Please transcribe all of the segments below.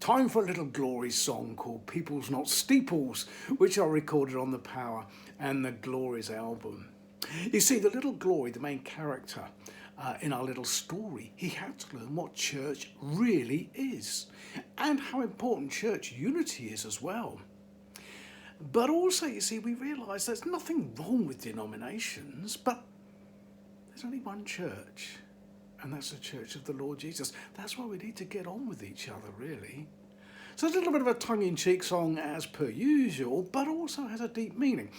Time for a little Glories song called Peoples Not Steeples, which I recorded on the Power and the Glories album. You see, the little Glorie, the main character in our little story, he had to learn what church really is and how important church unity is as well. But also, you see, we realise there's nothing wrong with denominations, but there's only one church. And that's the Church of the Lord Jesus. That's why we need to get on with each other, really. So it's a little bit of a tongue-in-cheek song as per usual, but also has a deep meaning.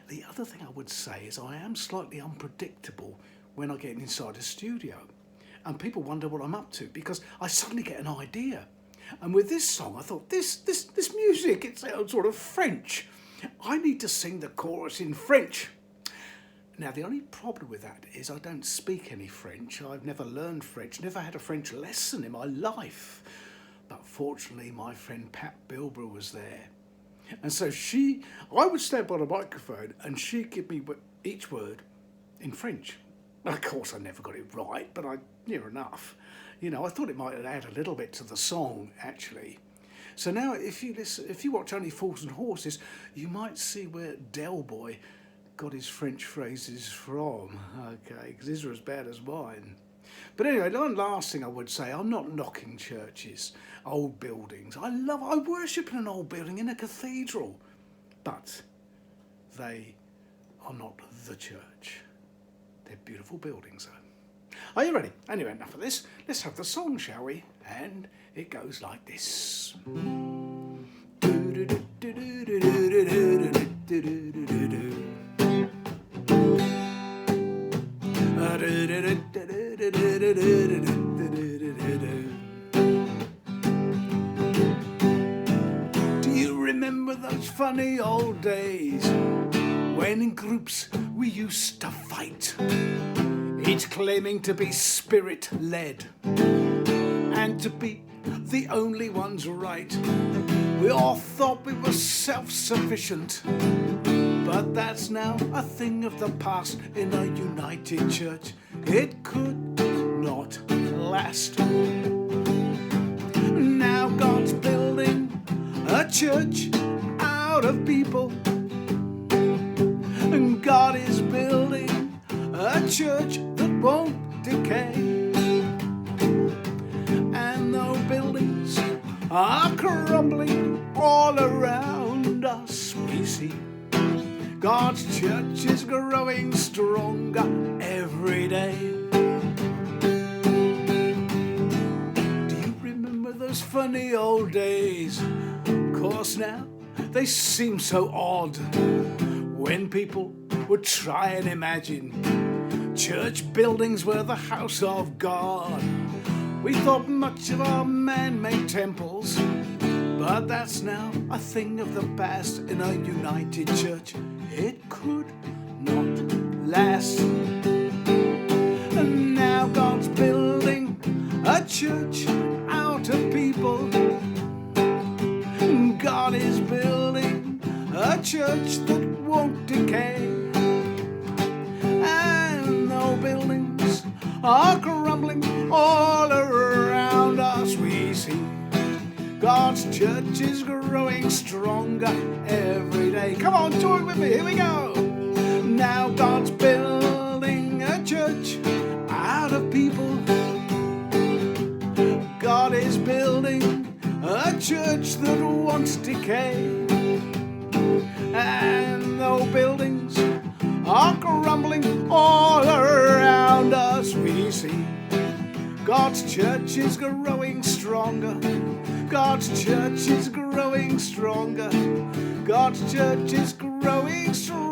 The other thing I would say is I am slightly unpredictable when I get inside a studio. And people wonder what I'm up to because I suddenly get an idea. And with this song, I thought, this music, it sounds sort of French. I need to sing the chorus in French. Now, the only problem with that is I don't speak any French. I've never learned French, never had a French lesson in my life. But fortunately, my friend Pat Bilbrough was there. And so I would stand by the microphone and she'd give me each word in French. Of course, I never got it right, but I knew enough. You know, I thought it might add a little bit to the song, actually. So now, if you watch Only Fools and Horses, you might see where Del Boy got his French phrases from, okay, because his are as bad as mine. But anyway, one last thing I would say, I'm not knocking churches, old buildings. I worship in an old building, in a cathedral, but they are not the church. They're beautiful buildings, though. Are you ready? Anyway, enough of this. Let's have the song, shall we? And it goes like this. Do you remember those funny old days when in groups we used to fight, each claiming to be spirit-led and to be the only ones right? We all thought we were self-sufficient, but that's now a thing of the past in a united church. It could not last. Now God's building a church out of people, and God is building a church that won't decay. And though buildings are crumbling all around us, we see God's church is growing stronger every day. Do you remember those funny old days? Of course now, they seem so odd when people would try and imagine church buildings were the house of God. We thought much of our man-made temples, but that's now a thing of the past in a united church. It could not last. And now God's building a church out of people. God is building a church that won't decay. And though buildings are crumbling all around us, we see God's church is growing stronger every day. Come on, join with me, here we go. Now God's building a church out of people. God is building a church that won't decay. And though buildings are crumbling all around us, we see God's church is growing stronger. God's church is growing stronger. God's church is growing stronger.